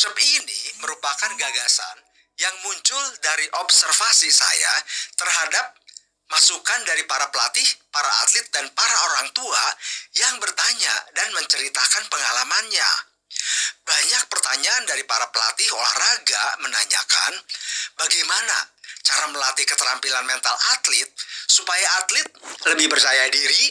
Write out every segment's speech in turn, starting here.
Workshop ini merupakan gagasan yang muncul dari observasi saya terhadap masukan dari para pelatih, para atlet, dan para orang tua yang bertanya dan menceritakan pengalamannya. Banyak pertanyaan dari para pelatih olahraga menanyakan bagaimana cara melatih keterampilan mental atlet supaya atlet lebih percaya diri,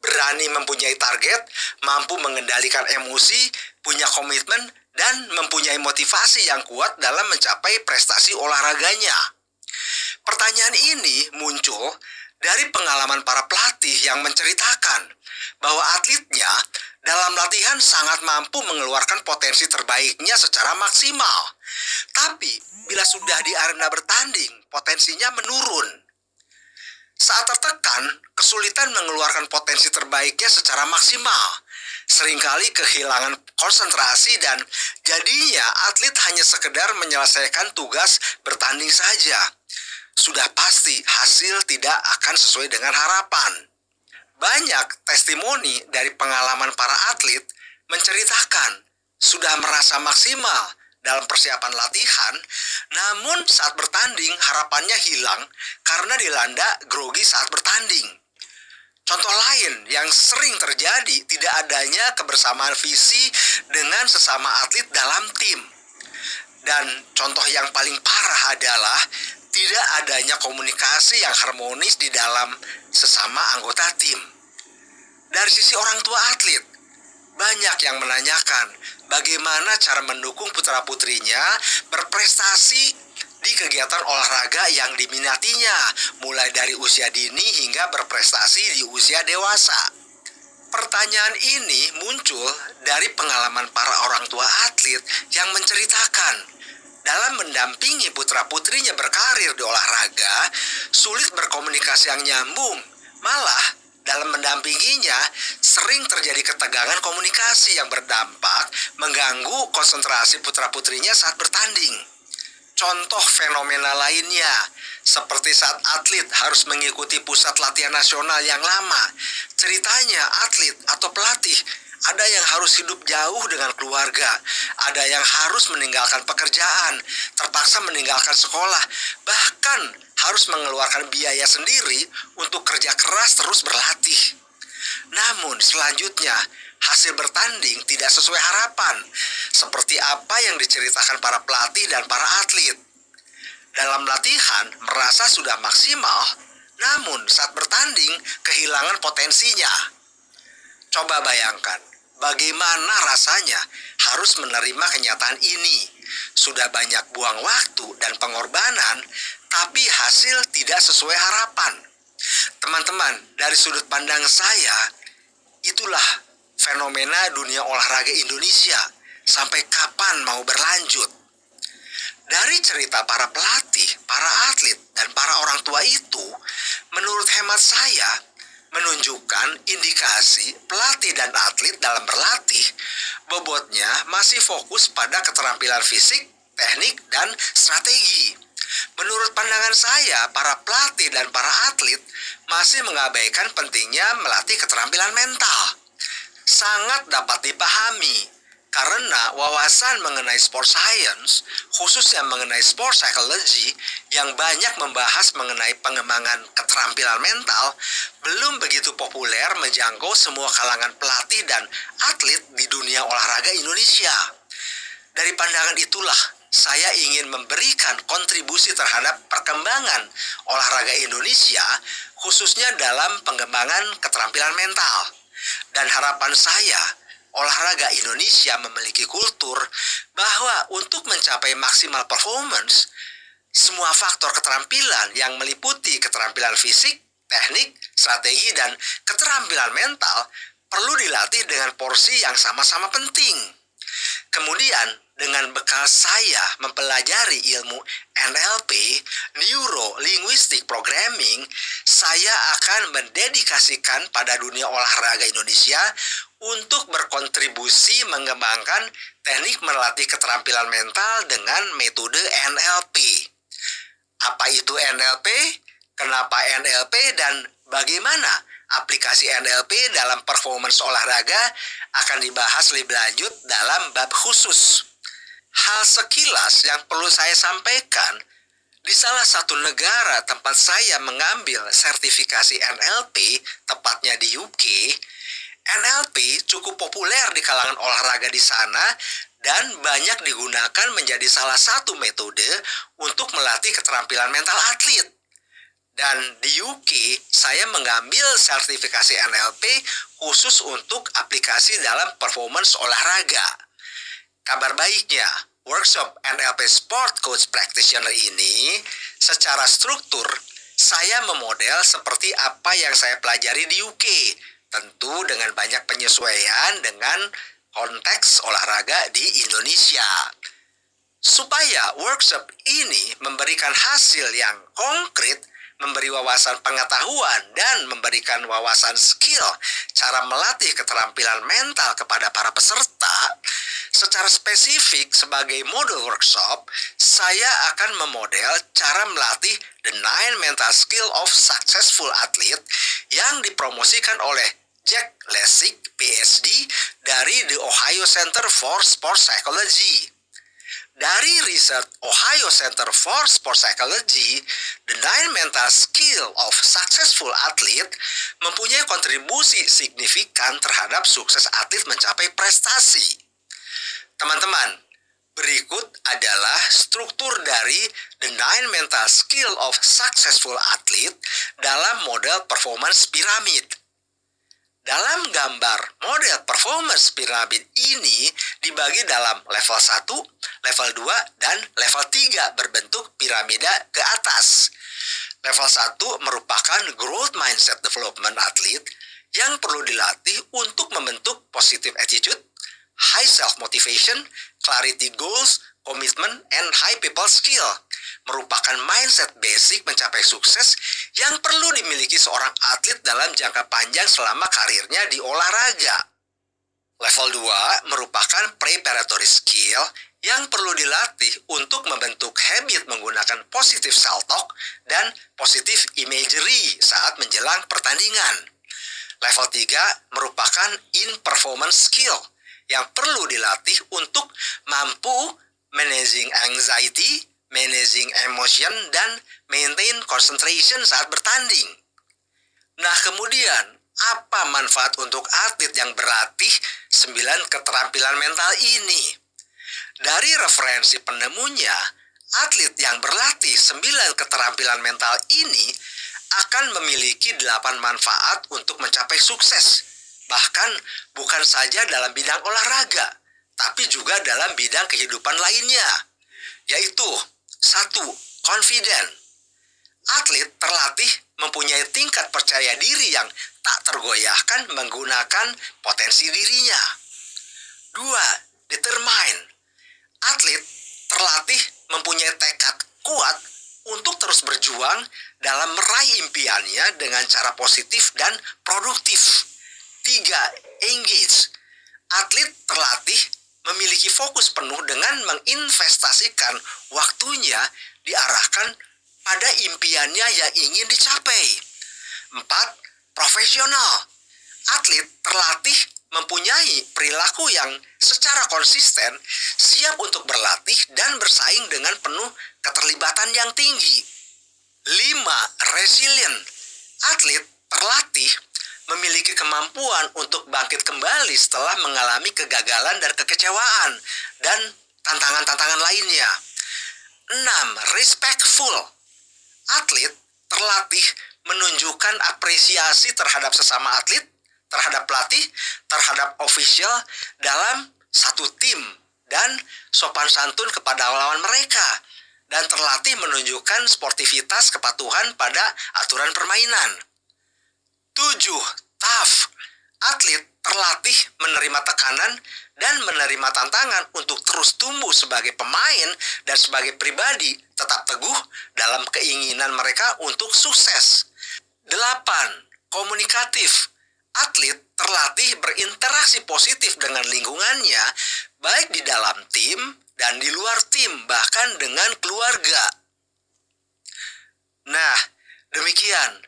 berani mempunyai target, mampu mengendalikan emosi, punya komitmen, dan mempunyai motivasi yang kuat dalam mencapai prestasi olahraganya. Pertanyaan ini muncul dari pengalaman para pelatih yang menceritakan bahwa atletnya dalam latihan sangat mampu mengeluarkan potensi terbaiknya secara maksimal. Tapi bila sudah di arena bertanding, potensinya menurun. Saat tertekan, kesulitan mengeluarkan potensi terbaiknya secara maksimal. Seringkali kehilangan konsentrasi dan jadinya atlet hanya sekedar menyelesaikan tugas bertanding saja. Sudah pasti hasil tidak akan sesuai dengan harapan. Banyak testimoni dari pengalaman para atlet menceritakan sudah merasa maksimal dalam persiapan latihan, namun saat bertanding harapannya hilang karena dilanda grogi saat bertanding. Contoh lain yang sering terjadi tidak adanya kebersamaan visi dengan sesama atlet dalam tim. Dan contoh yang paling parah adalah tidak adanya komunikasi yang harmonis di dalam sesama anggota tim. Dari sisi orang tua atlet, banyak yang menanyakan bagaimana cara mendukung putra-putrinya berprestasi di kegiatan olahraga yang diminatinya, mulai dari usia dini hingga berprestasi di usia dewasa. Pertanyaan ini muncul dari pengalaman para orang tua atlet yang menceritakan dalam mendampingi putra-putrinya berkarir di olahraga, sulit berkomunikasi yang nyambung. Malah, dalam mendampinginya, sering terjadi ketegangan komunikasi yang berdampak mengganggu konsentrasi putra-putrinya saat bertanding. Contoh fenomena lainnya, seperti saat atlet harus mengikuti pusat latihan nasional yang lama. Ceritanya atlet atau pelatih ada yang harus hidup jauh dengan keluarga, ada yang harus meninggalkan pekerjaan, terpaksa meninggalkan sekolah, bahkan harus mengeluarkan biaya sendiri untuk kerja keras terus berlatih. Namun selanjutnya, hasil bertanding tidak sesuai harapan, seperti apa yang diceritakan para pelatih dan para atlet. Dalam latihan merasa sudah maksimal, namun saat bertanding kehilangan potensinya. Coba bayangkan, bagaimana rasanya harus menerima kenyataan ini. Sudah banyak buang waktu dan pengorbanan, tapi hasil tidak sesuai harapan. Teman-teman, dari sudut pandang saya, itulah fenomena dunia olahraga Indonesia. Sampai kapan mau berlanjut? Dari cerita para pelatih, para atlet, dan para orang tua itu, menurut hemat saya, menunjukkan indikasi pelatih dan atlet dalam berlatih bobotnya masih fokus pada keterampilan fisik, teknik, dan strategi. Menurut pandangan saya, para pelatih dan para atlet masih mengabaikan pentingnya melatih keterampilan mental. Sangat dapat dipahami karena wawasan mengenai sport science, khususnya mengenai sport psychology yang banyak membahas mengenai pengembangan keterampilan mental, belum begitu populer menjangkau semua kalangan pelatih dan atlet di dunia olahraga Indonesia. Dari pandangan itulah, saya ingin memberikan kontribusi terhadap perkembangan olahraga Indonesia, khususnya dalam pengembangan keterampilan mental. Dan harapan saya, olahraga Indonesia memiliki kultur bahwa untuk mencapai maksimal performance, semua faktor keterampilan yang meliputi keterampilan fisik, teknik, strategi, dan keterampilan mental perlu dilatih dengan porsi yang sama-sama penting. Kemudian, dengan bekal saya mempelajari ilmu NLP, Neuro Linguistic Programming, saya akan mendedikasikan pada dunia olahraga Indonesia untuk berkontribusi mengembangkan teknik melatih keterampilan mental dengan metode NLP. Apa itu NLP? Kenapa NLP? Dan bagaimana aplikasi NLP dalam performance olahraga akan dibahas lebih lanjut dalam bab khusus. Hal sekilas yang perlu saya sampaikan, di salah satu negara tempat saya mengambil sertifikasi NLP, tepatnya di UK, NLP cukup populer di kalangan olahraga di sana dan banyak digunakan menjadi salah satu metode untuk melatih keterampilan mental atlet. Dan di UK, saya mengambil sertifikasi NLP khusus untuk aplikasi dalam performance olahraga. Kabar baiknya, workshop NLP Sport Coach Practitioner ini secara struktur saya memodel seperti apa yang saya pelajari di UK, tentu dengan banyak penyesuaian dengan konteks olahraga di Indonesia. Supaya workshop ini memberikan hasil yang konkret, memberi wawasan pengetahuan dan memberikan wawasan skill cara melatih keterampilan mental kepada para peserta, secara spesifik sebagai modul workshop, saya akan memodel cara melatih the 9 mental skill of successful athlete yang dipromosikan oleh Jack Lessig, PhD, dari The Ohio Center for Sports Psychology. Dari riset Ohio Center for Sports Psychology, the 9 mental skill of successful athlete mempunyai kontribusi signifikan terhadap sukses atlet mencapai prestasi. Teman-teman, berikut adalah struktur dari the 9 mental skill of successful athlete dalam model performance pyramid. Dalam gambar model performance pyramid ini dibagi dalam level 1, level 2, dan level 3 berbentuk piramida ke atas. Level 1 merupakan growth mindset development athlete yang perlu dilatih untuk membentuk positive attitude, high self-motivation, clarity goals, commitment, and high people skill. Merupakan mindset basic mencapai sukses yang perlu dimiliki seorang atlet dalam jangka panjang selama karirnya di olahraga. Level 2 merupakan preparatory skill yang perlu dilatih untuk membentuk habit menggunakan positive self-talk dan positive imagery saat menjelang pertandingan. Level 3 merupakan in-performance skill yang perlu dilatih untuk mampu managing anxiety, managing emotion, dan maintain concentration saat bertanding. Nah, kemudian, apa manfaat untuk atlet yang berlatih 9 keterampilan mental ini? Dari referensi penemunya, atlet yang berlatih 9 keterampilan mental ini akan memiliki 8 manfaat untuk mencapai sukses. Bahkan bukan saja dalam bidang olahraga, tapi juga dalam bidang kehidupan lainnya, yaitu 1. Confident. Atlet terlatih mempunyai tingkat percaya diri yang tak tergoyahkan menggunakan potensi dirinya. 2. Determine. Atlet terlatih mempunyai tekad kuat untuk terus berjuang dalam meraih impiannya dengan cara positif dan produktif. 3. Engage. Atlet terlatih memiliki fokus penuh dengan menginvestasikan waktunya diarahkan pada impiannya yang ingin dicapai. 4. Profesional. Atlet terlatih mempunyai perilaku yang secara konsisten siap untuk berlatih dan bersaing dengan penuh keterlibatan yang tinggi. 5. Resilient. Atlet terlatih memiliki kemampuan untuk bangkit kembali setelah mengalami kegagalan dan kekecewaan dan tantangan-tantangan lainnya. 6. Respectful. Atlet terlatih menunjukkan apresiasi terhadap sesama atlet, terhadap pelatih, terhadap official dalam satu tim, dan sopan santun kepada lawan mereka, dan terlatih menunjukkan sportivitas kepatuhan pada aturan permainan. 7. Tough. Atlet terlatih menerima tekanan dan menerima tantangan untuk terus tumbuh sebagai pemain dan sebagai pribadi, tetap teguh dalam keinginan mereka untuk sukses. 8. Komunikatif. Atlet terlatih berinteraksi positif dengan lingkungannya, baik di dalam tim dan di luar tim, bahkan dengan keluarga. Nah, demikian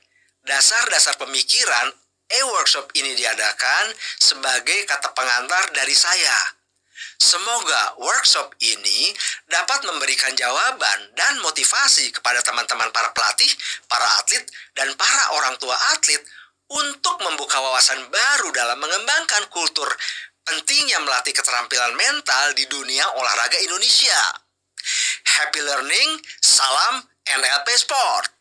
dasar-dasar pemikiran workshop ini diadakan sebagai kata pengantar dari saya. Semoga workshop ini dapat memberikan jawaban dan motivasi kepada teman-teman para pelatih, para atlet, dan para orang tua atlet untuk membuka wawasan baru dalam mengembangkan kultur pentingnya melatih keterampilan mental di dunia olahraga Indonesia. Happy learning, salam NLP Sport.